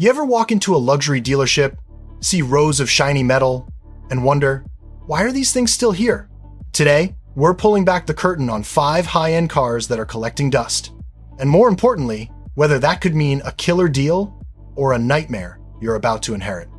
You ever walk into a luxury dealership, see rows of shiny metal, and wonder, why are these things still here? Today, we're pulling back the curtain on 5 high-end cars that are collecting dust. And more importantly, whether that could mean a killer deal or a nightmare you're about to inherit.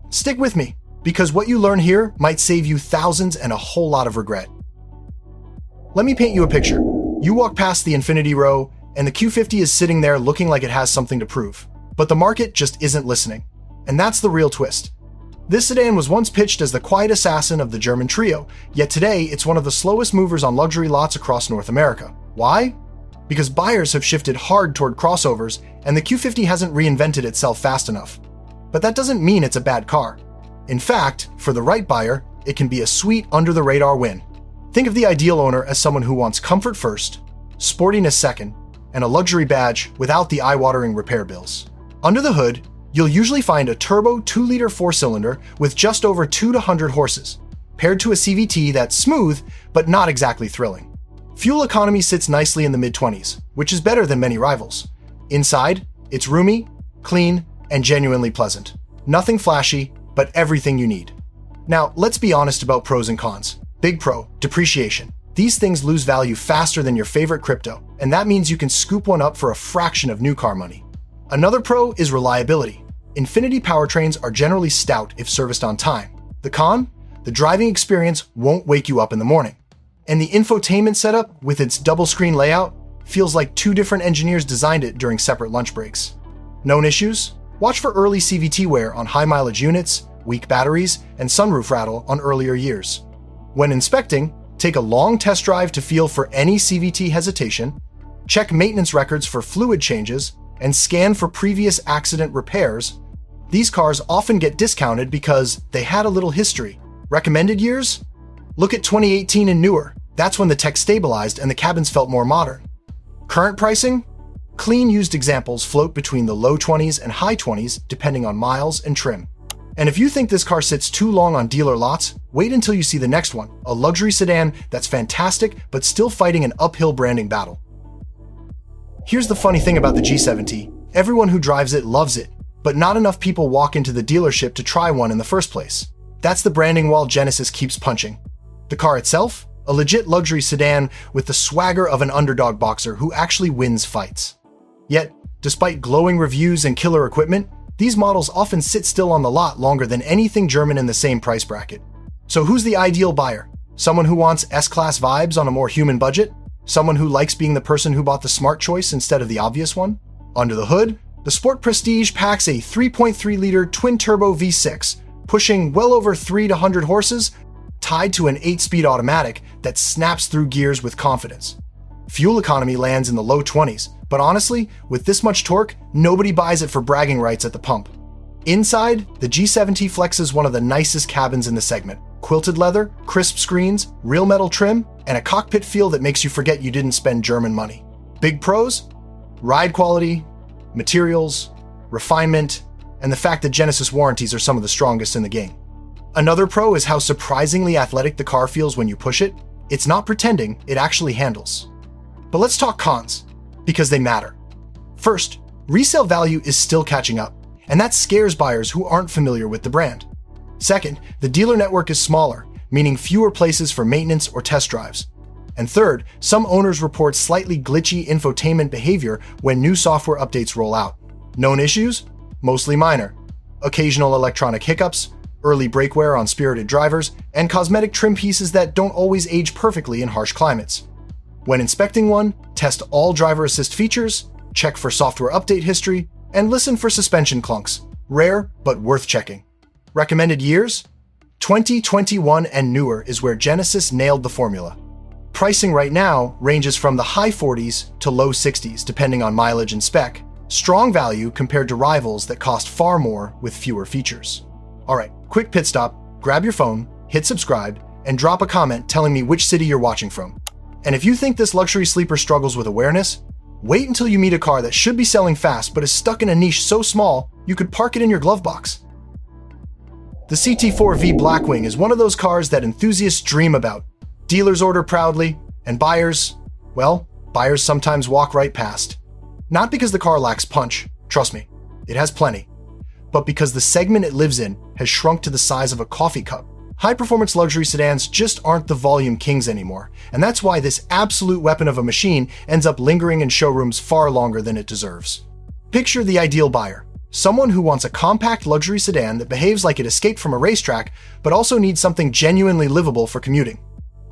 Stick with me, because what you learn here might save you thousands and a whole lot of regret. Let me paint you a picture. You walk past the Infiniti row, and the Q50 is sitting there looking like it has something to prove. But the market just isn't listening. And that's the real twist. This sedan was once pitched as the quiet assassin of the German trio, yet today it's one of the slowest movers on luxury lots across North America. Why? Because buyers have shifted hard toward crossovers, and the Q50 hasn't reinvented itself fast enough. But that doesn't mean it's a bad car. In fact, for the right buyer, it can be a sweet under-the-radar win. Think of the ideal owner as someone who wants comfort first, sportiness second, and a luxury badge without the eye-watering repair bills. Under the hood, you'll usually find a turbo 2-liter 4-cylinder with just over 2 to 100 horses, paired to a CVT that's smooth, but not exactly thrilling. Fuel economy sits nicely in the mid-20s, which is better than many rivals. Inside, it's roomy, clean, and genuinely pleasant. Nothing flashy, but everything you need. Now, let's be honest about pros and cons. Big pro, depreciation. These things lose value faster than your favorite crypto, and that means you can scoop one up for a fraction of new car money. Another pro is reliability. Infiniti powertrains are generally stout if serviced on time. The con? The driving experience won't wake you up in the morning. And the infotainment setup, with its double-screen layout, feels like 2 different engineers designed it during separate lunch breaks. Known issues? Watch for early CVT wear on high-mileage units, weak batteries, and sunroof rattle on earlier years. When inspecting, take a long test drive to feel for any CVT hesitation, check maintenance records for fluid changes, and scan for previous accident repairs. These cars often get discounted because they had a little history. Recommended years? Look at 2018 and newer. That's when the tech stabilized and the cabins felt more modern. Current pricing? Clean used examples float between the low 20s and high 20s depending on miles and trim. And if you think this car sits too long on dealer lots, wait until you see the next one, a luxury sedan that's fantastic but still fighting an uphill branding battle. Here's the funny thing about the G70. Everyone who drives it loves it, but not enough people walk into the dealership to try one in the first place. That's the branding wall Genesis keeps punching. The car itself? A legit luxury sedan with the swagger of an underdog boxer who actually wins fights. Yet, despite glowing reviews and killer equipment, these models often sit still on the lot longer than anything German in the same price bracket. So who's the ideal buyer? Someone who wants S-Class vibes on a more human budget? Someone who likes being the person who bought the smart choice instead of the obvious one? Under the hood, the Sport Prestige packs a 3.3-liter twin-turbo V6, pushing well over 3 to 100 horses, tied to an 8-speed automatic that snaps through gears with confidence. Fuel economy lands in the low 20s, but honestly, with this much torque, nobody buys it for bragging rights at the pump. Inside, the G70 flexes one of the nicest cabins in the segment. Quilted leather, crisp screens, real metal trim, and a cockpit feel that makes you forget you didn't spend German money. Big pros? Ride quality, materials, refinement, and the fact that Genesis warranties are some of the strongest in the game. Another pro is how surprisingly athletic the car feels when you push it. It's not pretending, it actually handles. But let's talk cons, because they matter. First, resale value is still catching up, and that scares buyers who aren't familiar with the brand. Second, the dealer network is smaller, meaning fewer places for maintenance or test drives. And third, some owners report slightly glitchy infotainment behavior when new software updates roll out. Known issues? Mostly minor. Occasional electronic hiccups, early brake wear on spirited drivers, and cosmetic trim pieces that don't always age perfectly in harsh climates. When inspecting one, test all driver assist features, check for software update history, and listen for suspension clunks. Rare, but worth checking. Recommended years? 2021 and newer is where Genesis nailed the formula. Pricing right now ranges from the high 40s to low 60s depending on mileage and spec. Strong value compared to rivals that cost far more with fewer features. Alright, quick pit stop, grab your phone, hit subscribe, and drop a comment telling me which city you're watching from. And if you think this luxury sleeper struggles with awareness, wait until you meet a car that should be selling fast but is stuck in a niche so small you could park it in your glove box. The CT4-V Blackwing is one of those cars that enthusiasts dream about. Dealers order proudly, and buyers sometimes walk right past. Not because the car lacks punch, trust me, it has plenty. but because the segment it lives in has shrunk to the size of a coffee cup. High-performance luxury sedans just aren't the volume kings anymore, and that's why this absolute weapon of a machine ends up lingering in showrooms far longer than it deserves. Picture the ideal buyer. Someone who wants a compact luxury sedan that behaves like it escaped from a racetrack, but also needs something genuinely livable for commuting.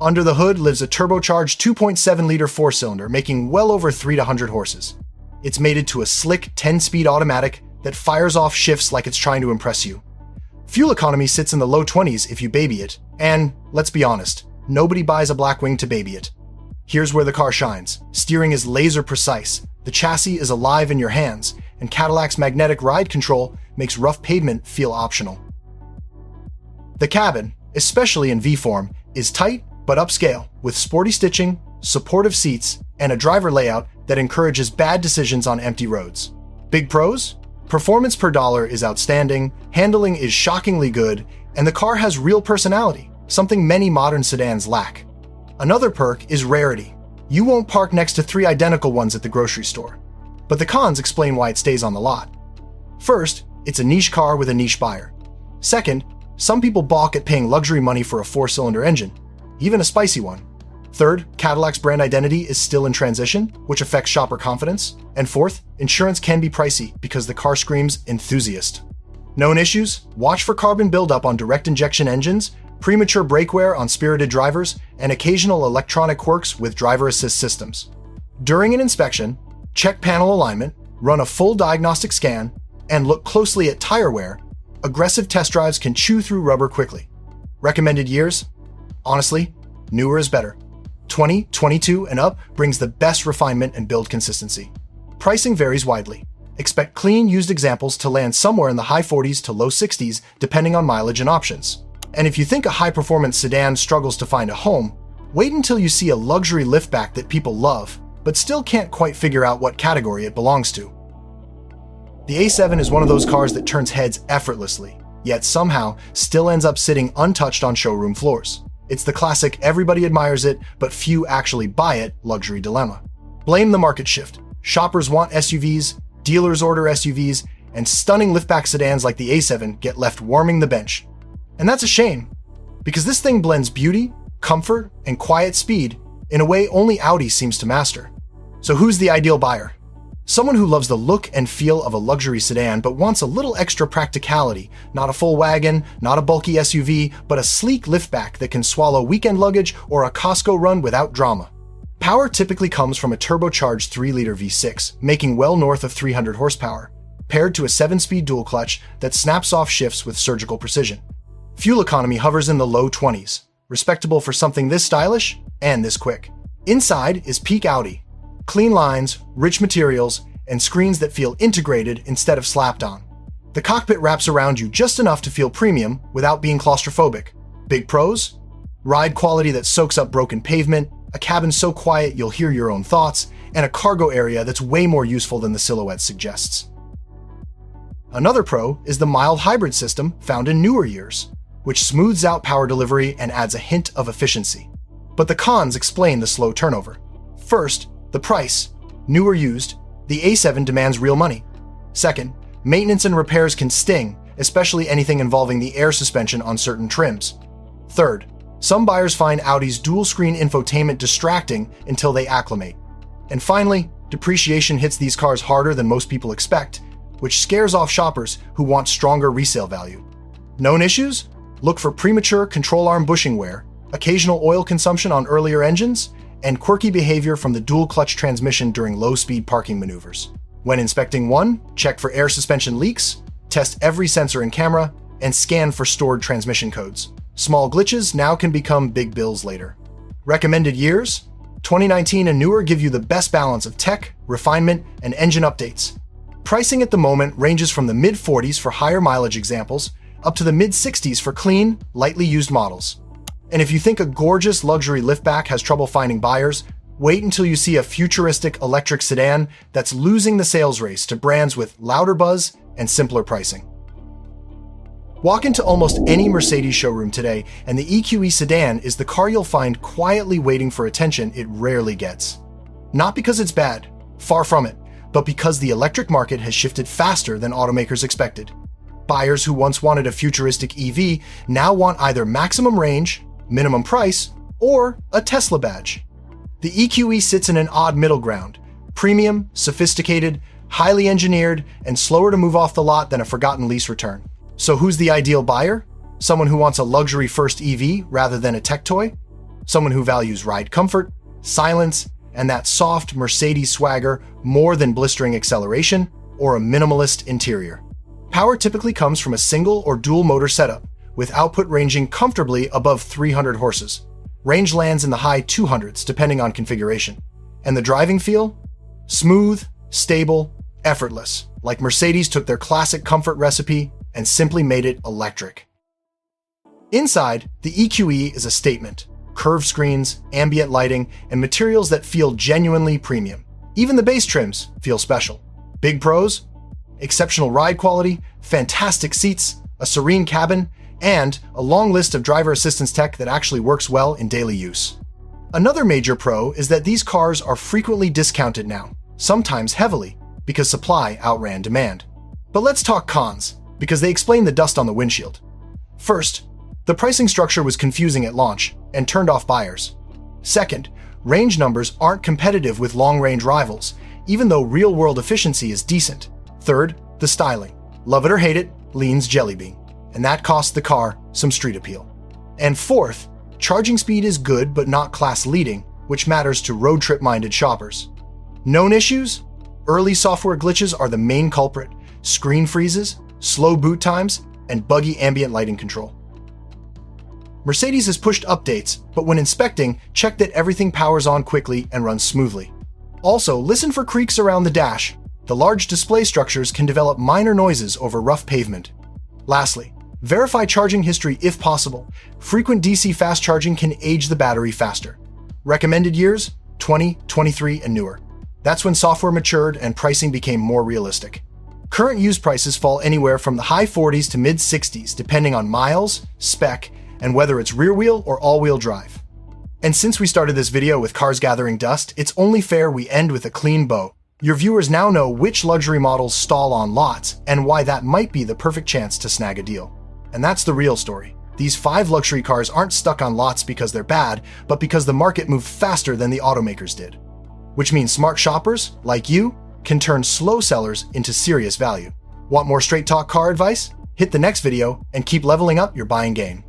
Under the hood lives a turbocharged 2.7-liter four-cylinder, making well over 300 horses. It's mated to a slick 10-speed automatic that fires off shifts like it's trying to impress you. Fuel economy sits in the low 20s if you baby it, and, let's be honest, nobody buys a Blackwing to baby it. Here's where the car shines. Steering is laser precise, the chassis is alive in your hands, and Cadillac's magnetic ride control makes rough pavement feel optional. The cabin, especially in V-form, is tight but upscale, with sporty stitching, supportive seats, and a driver layout that encourages bad decisions on empty roads. Big pros? Performance per dollar is outstanding, handling is shockingly good, and the car has real personality, something many modern sedans lack. Another perk is rarity. You won't park next to 3 identical ones at the grocery store. But the cons explain why it stays on the lot. First, it's a niche car with a niche buyer. Second, some people balk at paying luxury money for a 4-cylinder engine, even a spicy one. Third, Cadillac's brand identity is still in transition, which affects shopper confidence. And fourth, insurance can be pricey because the car screams enthusiast. Known issues? Watch for carbon buildup on direct injection engines, premature brake wear on spirited drivers, and occasional electronic quirks with driver assist systems. During an inspection, check panel alignment, run a full diagnostic scan, and look closely at tire wear. Aggressive test drives can chew through rubber quickly. Recommended years? Honestly, newer is better. 20, 22, and up brings the best refinement and build consistency. Pricing varies widely. Expect clean used examples to land somewhere in the high 40s to low 60s depending on mileage and options. And if you think a high-performance sedan struggles to find a home, wait until you see a luxury liftback that people love, but still can't quite figure out what category it belongs to. The A7 is one of those cars that turns heads effortlessly, yet somehow still ends up sitting untouched on showroom floors. It's the classic everybody admires it, but few actually buy it luxury dilemma. Blame the market shift. Shoppers want SUVs, dealers order SUVs, and stunning liftback sedans like the A7 get left warming the bench. And that's a shame, because this thing blends beauty, comfort, and quiet speed in a way only Audi seems to master. So who's the ideal buyer? Someone who loves the look and feel of a luxury sedan but wants a little extra practicality, not a full wagon, not a bulky SUV, but a sleek liftback that can swallow weekend luggage or a Costco run without drama. Power typically comes from a turbocharged 3-liter V6, making well north of 300 horsepower, paired to a 7-speed dual clutch that snaps off shifts with surgical precision. Fuel economy hovers in the low 20s, respectable for something this stylish and this quick. Inside is peak Audi. Clean lines, rich materials, and screens that feel integrated instead of slapped on. The cockpit wraps around you just enough to feel premium without being claustrophobic. Big pros? Ride quality that soaks up broken pavement, a cabin so quiet you'll hear your own thoughts, and a cargo area that's way more useful than the silhouette suggests. Another pro is the mild hybrid system found in newer years, which smooths out power delivery and adds a hint of efficiency. But the cons explain the slow turnover. First, the price. New or used, the A7 demands real money. Second, maintenance and repairs can sting, especially anything involving the air suspension on certain trims. Third, some buyers find Audi's dual-screen infotainment distracting until they acclimate. And finally, depreciation hits these cars harder than most people expect, which scares off shoppers who want stronger resale value. Known issues? Look for premature control arm bushing wear, occasional oil consumption on earlier engines, and quirky behavior from the dual-clutch transmission during low-speed parking maneuvers. When inspecting one, check for air suspension leaks, test every sensor and camera, and scan for stored transmission codes. Small glitches now can become big bills later. Recommended years? 2019 and newer give you the best balance of tech, refinement, and engine updates. Pricing at the moment ranges from the mid-40s for higher mileage examples up to the mid-60s for clean, lightly used models. And if you think a gorgeous luxury liftback has trouble finding buyers, wait until you see a futuristic electric sedan that's losing the sales race to brands with louder buzz and simpler pricing. Walk into almost any Mercedes showroom today, and the EQE sedan is the car you'll find quietly waiting for attention it rarely gets. Not because it's bad, far from it, but because the electric market has shifted faster than automakers expected. Buyers who once wanted a futuristic EV now want either maximum range, minimum price, or a Tesla badge. The EQE sits in an odd middle ground: premium, sophisticated, highly engineered, and slower to move off the lot than a forgotten lease return. So who's the ideal buyer? Someone who wants a luxury-first EV rather than a tech toy? Someone who values ride comfort, silence, and that soft Mercedes swagger more than blistering acceleration or a minimalist interior. Power typically comes from a single or dual motor setup, with output ranging comfortably above 300 horses. Range lands in the high 200s depending on configuration. And the driving feel? Smooth, stable, effortless, like Mercedes took their classic comfort recipe and simply made it electric. Inside, the EQE is a statement: curved screens, ambient lighting, and materials that feel genuinely premium. Even the base trims feel special. Big pros: exceptional ride quality, fantastic seats, a serene cabin, and a long list of driver assistance tech that actually works well in daily use. Another major pro is that these cars are frequently discounted now, sometimes heavily, because supply outran demand. But let's talk cons, because they explain the dust on the windshield. First, the pricing structure was confusing at launch and turned off buyers. Second, range numbers aren't competitive with long-range rivals, even though real-world efficiency is decent. Third, the styling. Love it or hate it, leans Jelly Bean, and that costs the car some street appeal. And fourth, charging speed is good but not class-leading, which matters to road trip-minded shoppers. Known issues? Early software glitches are the main culprit: screen freezes, slow boot times, and buggy ambient lighting control. Mercedes has pushed updates, but when inspecting, check that everything powers on quickly and runs smoothly. Also, listen for creaks around the dash. The large display structures can develop minor noises over rough pavement. Lastly, verify charging history if possible. Frequent DC fast charging can age the battery faster. Recommended years: 20, 23, and newer. That's when software matured and pricing became more realistic. Current used prices fall anywhere from the high 40s to mid 60s, depending on miles, spec, and whether it's rear-wheel or all-wheel drive. And since we started this video with cars gathering dust, it's only fair we end with a clean bow. Your viewers now know which luxury models stall on lots and why that might be the perfect chance to snag a deal. And that's the real story. These 5 luxury cars aren't stuck on lots because they're bad, but because the market moved faster than the automakers did. Which means smart shoppers, like you, can turn slow sellers into serious value. Want more straight talk car advice? Hit the next video and keep leveling up your buying game.